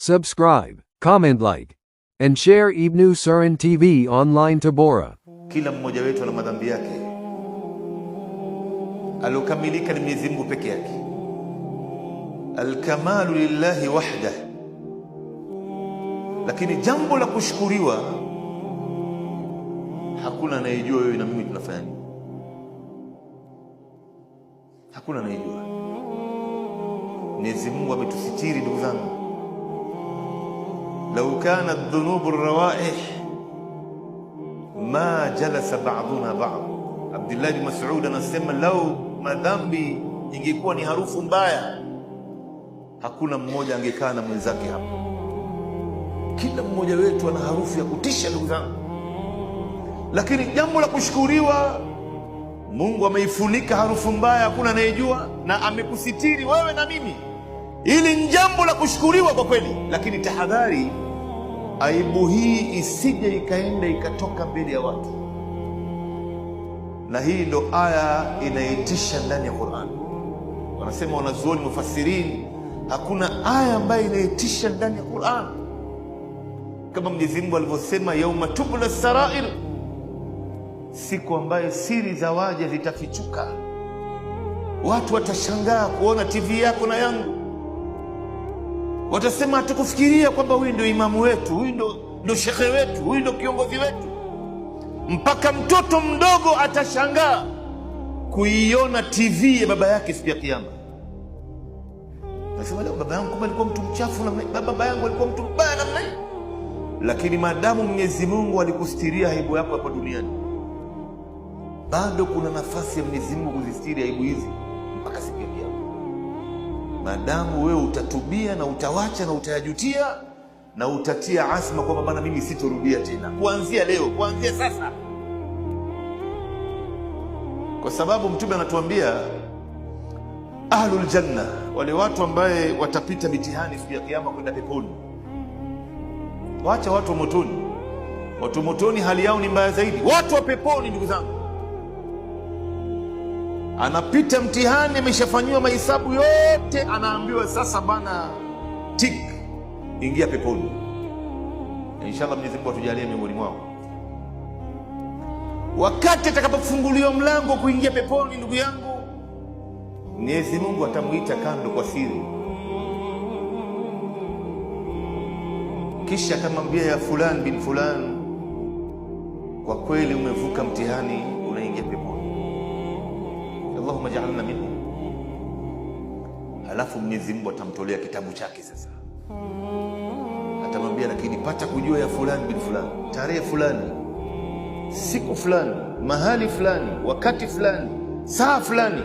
subscribe, comment, like, and share Ibnu Suran TV online Tabora. Kila mmoja wetu ana madhambi yake. Alokamilika ni Mwenyezi Mungu peke yake. Al-kamalu lillahi wahda. Lakini jambo la kushukuriwa hakuna anayejua wewe na mimi tunafanya nini. Hakuna anayejua. Mwenyezi Mungu ametusitiri ndugu zangu. Lau kana adh-dhunubu ar-rawaih ma jalasa ba'duna ba'd. Abdullah bin Mas'ud anasema lau madhambi ingekuwa ni harufu mbaya, hakuna mmoja angekaa na mwenzake hapa. Kila mmoja wetu ana harufu ya kutisha ndugu zangu. Lakini jambo la kushukuriwa, Mungu ameifunika harufu mbaya, hakuna anayejua, na amekusitiri wewe na mimi. Hili ni jambo la kushukuriwa kwa kweli. Lakini tahadhari, aibu hii isije ikaenda ikatoka mbele ya watu. Na hii ndo aya inaitisha ndani ya Qur'an. Wanasema wanazuoni mufassirin, hakuna aya ambayo inaitisha ndani ya Qur'an kama Mwenyezi Mungu alivyosema, yauma tubla sarair, siku ambayo siri za waja zitafichuka. Watu watashangaa kuona TV yako na yangu. Watasema hatukufikiria kwamba huyu ndio imamu wetu, huyu ndio shekhe wetu, huyu ndio kiongozi wetu. Mpaka mtoto mdogo atashangaa kuiona TV ya baba yake siku ya Kiyama. Nasema leo baba yangu kumbe alikuwa mtu mchafu, na baba yangu alikuwa mtu mbaya namna hii. Lakini maadamu Mwenyezi Mungu alikustiria aibu yako hapa duniani, bado kuna nafasi ya Mwenyezi Mungu kuzistiri aibu hizi mpaka siku ya Kiyama. Maadamu wewe utatubia na utawacha na utayajutia na utatia asma kwamba bana, mimi sitorudia tena kuanzia leo, kuanzia sasa. Kwa sababu Mtume anatuambia ahlul janna, wale watu ambaye watapita mitihani siku ya Kiyama kwenda peponi. Wacha watu wa motoni. Watu wa motoni hali yao ni mbaya zaidi. Watu wa peponi ndugu zangu, anapita mtihani, ameshafanywa mahesabu yote, anaambiwa sasa bana, tik, ingia peponi. Inshallah Mwenyezi Mungu atujalie miongoni mwao. Wakati atakapofunguliwa mlango kuingia peponi, ndugu yangu, Mwenyezi Mungu atamuita kando kwa siri, kisha atamwambia, ya fulan bin fulan, kwa kweli umevuka mtihani, unaingia peponi. Allahumma ja'alna minhum. Halafu Mwenyezi Mungu atamtolea kitabu chake sasa. Atamwambia, lakini pata kujua ya fulan bin fulan, tarehe fulani, siku fulani, mahali fulani, wakati fulani, saa fulani,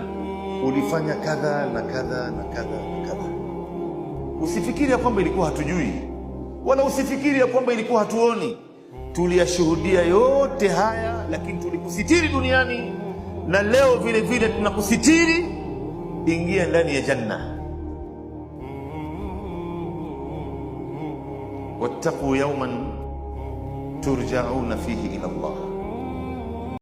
ulifanya kadha na kadha na kadha na kadha. Usifikiri ya kwamba ilikuwa hatujui, wala usifikiri ya kwamba ilikuwa hatuoni. Tuliyashuhudia yote haya, lakini tulikusitiri duniani, na leo vile vile tunakusitiri. Ingia ndani ya janna. wattaqu yawman turja'una fihi ila Allah.